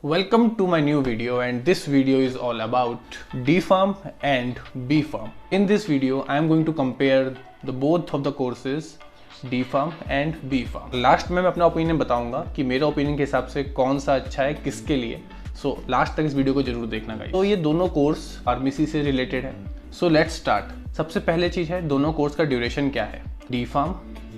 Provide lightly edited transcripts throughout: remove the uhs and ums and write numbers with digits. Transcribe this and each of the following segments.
Welcome to my new video, and this video is all about D Farm and B Farm. In this video I am going to compare the both of the courses D Farm and B Farm. Last में मैं अपना opinion बताऊंगा कि मेरा opinion के हिसाब से कौन सा अच्छा है किसके लिए. सो लास्ट तक इस वीडियो को जरूर देखना गाइस. तो ये दोनों कोर्स फार्मेसी से रिलेटेड है. So let's start. सबसे पहले चीज़ है दोनों कोर्स का ड्यूरेशन क्या है. डी फार्म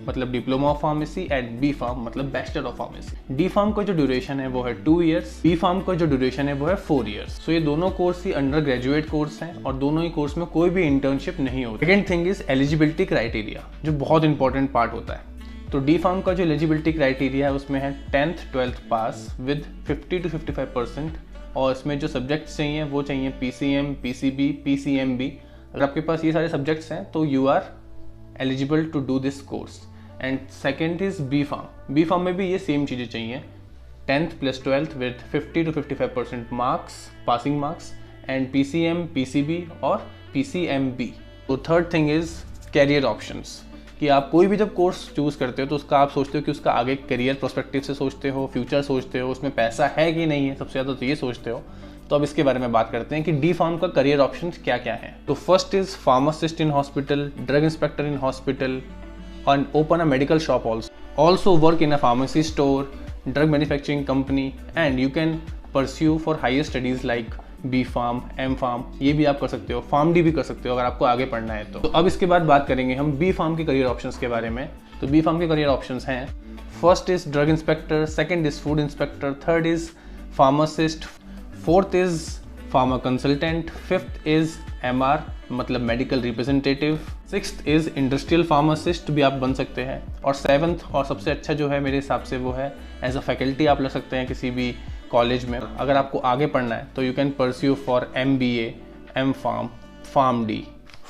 मतलब diploma of pharmacy and B pharm मतलब bachelor of pharmacy. D farm का जो ड्यूरेशन है वो है 2 इयर्स. बी फार्म का जो ड्यूरेशन है वो है 4 इयर्स. सो ये दोनों कोर्स ही अंडर ग्रेजुएट कोर्स हैं और दोनों ही कोर्स में कोई भी इंटर्नशिप नहीं होती. Second thing is eligibility criteria, जो बहुत इंपॉर्टेंट पार्ट होता है. तो डी फार्म का जो एलिजिबिलिटी क्राइटेरिया है उसमें है 10th 12th pass with 50 to 55%. और इसमें जो सब्जेक्ट्स चाहिए वो चाहिए PCM, PCB, PCMB. अगर आपके पास ये सारे सब्जेक्ट्स हैं तो you are eligible to do this course. And second is B Pharm. B Pharm में भी ये सेम चीज़ें चाहिए. 10th + 12th with 50 to 55% marks, passing marks. And PCM, PCB और PCMB. तो third thing is career options, कि आप कोई भी जब कोर्स चूज़ करते हो तो उसका आप सोचते हो कि उसका आगे करियर प्रोस्पेक्टिव से सोचते हो, फ्यूचर सोचते हो, उसमें पैसा है कि नहीं है, सबसे ज़्यादा तो ये सोचते हो. तो अब इसके बारे में बात करते हैं कि डी फार्म का करियर ऑप्शंस क्या क्या हैं. तो first is pharmacist in hospital, drug inspector in hospital, and open a medical shop also work in a pharmacy store, drug manufacturing company, and you can pursue for higher studies like B Farm, M Farm. ये भी आप कर सकते हो. Pharm D भी कर सकते हो अगर आपको आगे पढ़ना है तो अब इसके बाद बात करेंगे हम बी फार्म के करियर ऑप्शंस के बारे में. तो बी फार्म के करियर ऑप्शंस हैं. First is drug inspector, second is food inspector, third is pharmacist, fourth is pharma consultant, fifth is MR मतलब medical representative, sixth is industrial pharmacist भी आप बन सकते हैं, और सेवन्थ और सबसे अच्छा जो है मेरे हिसाब से वो है एज अ फैकल्टी आप लग सकते हैं किसी भी कॉलेज में. अगर आपको आगे पढ़ना है तो you can pursue for MBA, M Farm, pharm D.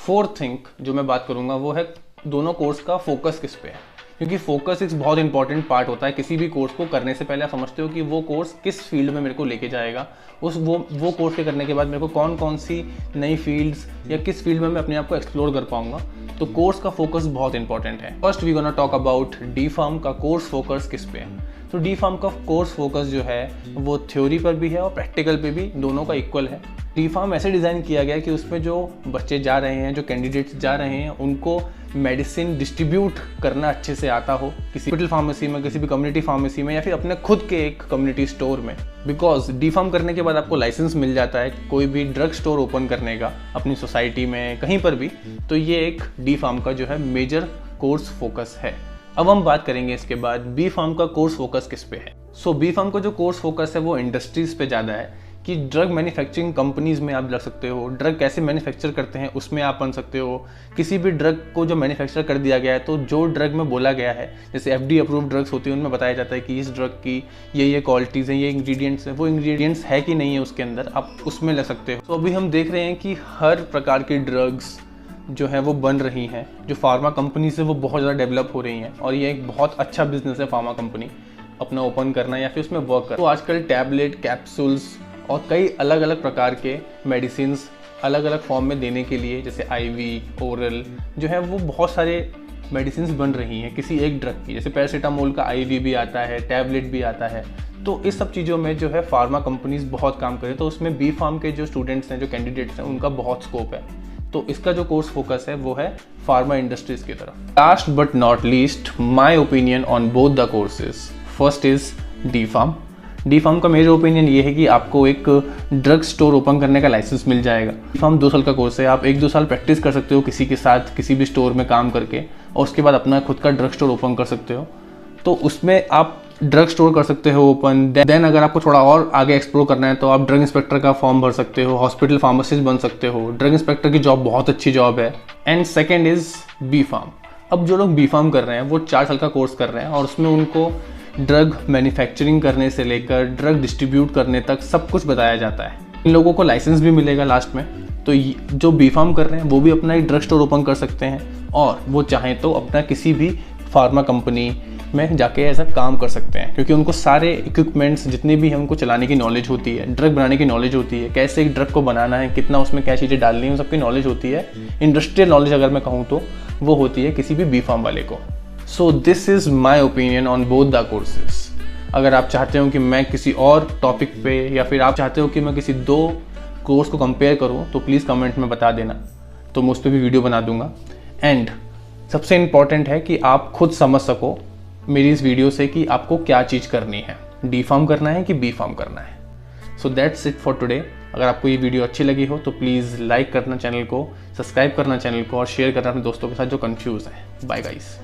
Fourth thing जो मैं बात करूँगा वो है दोनों कोर्स का फोकस किस पे है, क्योंकि फोकस एक बहुत इंपॉर्टेंट पार्ट होता है. किसी भी कोर्स को करने से पहले आप समझते हो कि वो कोर्स किस फील्ड में मेरे को लेके जाएगा, वो कोर्स के करने के बाद मेरे को कौन कौन सी नई फील्ड्स या किस फील्ड में मैं अपने आप को एक्सप्लोर कर पाऊंगा. तो कोर्स का फोकस बहुत इंपॉर्टेंट है. First we gonna talk about D farm का कोर्स फोकस किस पे है. तो डी फार्म का कोर्स फोकस जो है वो थ्योरी पर भी है और प्रैक्टिकल पे भी, दोनों का इक्वल है. डी फार्म ऐसे डिज़ाइन किया गया है कि उसमें जो बच्चे जा रहे हैं, जो कैंडिडेट्स जा रहे हैं, उनको मेडिसिन डिस्ट्रीब्यूट करना अच्छे से आता हो, किसी हॉस्पिटल फार्मेसी में, किसी भी कम्युनिटी फार्मेसी में, या फिर अपने खुद के एक कम्युनिटी स्टोर में. बिकॉज डी फार्म करने के बाद आपको लाइसेंस मिल जाता है कोई भी ड्रग स्टोर ओपन करने का अपनी सोसाइटी में, कहीं पर भी. तो ये एक डी फार्म का जो है मेजर कोर्स फोकस है. अब हम बात करेंगे इसके बाद बी फार्म का कोर्स फोकस किस पे है. सो बी फार्म का जो कोर्स फोकस है वो इंडस्ट्रीज पे ज़्यादा है, कि ड्रग मैन्युफैक्चरिंग कंपनीज में आप लग सकते हो, ड्रग कैसे मैन्युफैक्चर करते हैं उसमें आप बन सकते हो. किसी भी ड्रग को जो मैन्युफैक्चर कर दिया गया है तो जो ड्रग में बोला गया है, जैसे FDA अप्रूव्ड ड्रग्स होती है उनमें बताया जाता है कि इस ड्रग की ये क्वालिटीज़ हैं, ये इंग्रेडिएंट्स हैं, वो इंग्रेडिएंट्स है कि नहीं है उसके अंदर, आप उसमें लग सकते हो. तो अभी हम देख रहे हैं कि हर प्रकार की ड्रग्स जो है वो बन रही हैं, जो फार्मा कंपनी से वो बहुत ज़्यादा डेवलप हो रही हैं, और ये एक बहुत अच्छा बिजनेस है फार्मा कंपनी अपना ओपन करना या फिर उसमें वर्क करना. तो आजकल टैबलेट, कैप्सूल्स और कई अलग अलग प्रकार के मेडिसिन्स अलग अलग फॉर्म में देने के लिए, जैसे IV, ओरल जो है वो बहुत सारे मेडिसिन्स बन रही हैं किसी एक ड्रग की. जैसे पैरासीटामोल का IV भी आता है, टैबलेट भी आता है. तो इस सब चीज़ों में जो है फार्मा कंपनीज बहुत काम करें. तो उसमें बी फार्म के जो स्टूडेंट्स हैं, जो कैंडिडेट्स हैं, उनका बहुत स्कोप है. तो इसका जो कोर्स फोकस है वो है फार्मा इंडस्ट्रीज की तरफ. Last but not least my opinion on both the courses. First is D Pharm. D farm का मेरा ओपिनियन ये है कि आपको एक ड्रग स्टोर ओपन करने का लाइसेंस मिल जाएगा. डी फार्म 2 साल का कोर्स है. आप 1-2 साल प्रैक्टिस कर सकते हो किसी के साथ, किसी भी स्टोर में काम करके, और उसके बाद अपना खुद का ड्रग स्टोर ओपन कर सकते हो. तो उसमें आप ड्रग स्टोर कर सकते हो ओपन. देन अगर आपको थोड़ा और आगे एक्सप्लोर करना है तो आप ड्रग इंस्पेक्टर का फॉर्म भर सकते हो, हॉस्पिटल फार्मासिस्ट बन सकते हो. ड्रग इंस्पेक्टर की जॉब बहुत अच्छी जॉब है. And second is B Pharm. अब जो लोग बी फार्म कर रहे हैं वो 4 साल का कोर्स कर रहे हैं, और उसमें उनको ड्रग मैन्युफैक्चरिंग करने से लेकर ड्रग डिस्ट्रीब्यूट करने तक सब कुछ बताया जाता है. इन लोगों को लाइसेंस भी मिलेगा लास्ट में. तो जो बी फार्म कर रहे हैं वो भी अपना एक ड्रग स्टोर ओपन कर सकते हैं, और वो चाहें तो अपना किसी भी फार्मा कंपनी में जाके ऐसा काम कर सकते हैं, क्योंकि उनको सारे इक्विपमेंट्स जितने भी हैं उनको चलाने की नॉलेज होती है, ड्रग बनाने की नॉलेज होती है, कैसे एक ड्रग को बनाना है, कितना उसमें क्या चीज़ें डालनी है, उन सबकी नॉलेज होती है. इंडस्ट्रियल नॉलेज अगर मैं कहूँ तो वो होती है किसी भी बी फार्म वाले को. So this is my opinion on both the courses. अगर आप चाहते हो कि मैं किसी और टॉपिक पे या फिर आप चाहते हो कि मैं किसी 2 कोर्स को कंपेयर करूं तो प्लीज़ कमेंट में बता देना, तो मैं उस पर भी वीडियो बना दूंगा। एंड सबसे इम्पॉर्टेंट है कि आप खुद समझ सको मेरी इस वीडियो से कि आपको क्या चीज़ करनी है, डी फार्म करना है कि बी फार्म करना है। So that's it for today. अगर आपको ये वीडियो अच्छी लगी हो तो प्लीज़ लाइक करना चैनल को, सब्सक्राइब करना चैनल को और शेयर करना अपने दोस्तों के साथ जो कंफ्यूज है। Bye guys.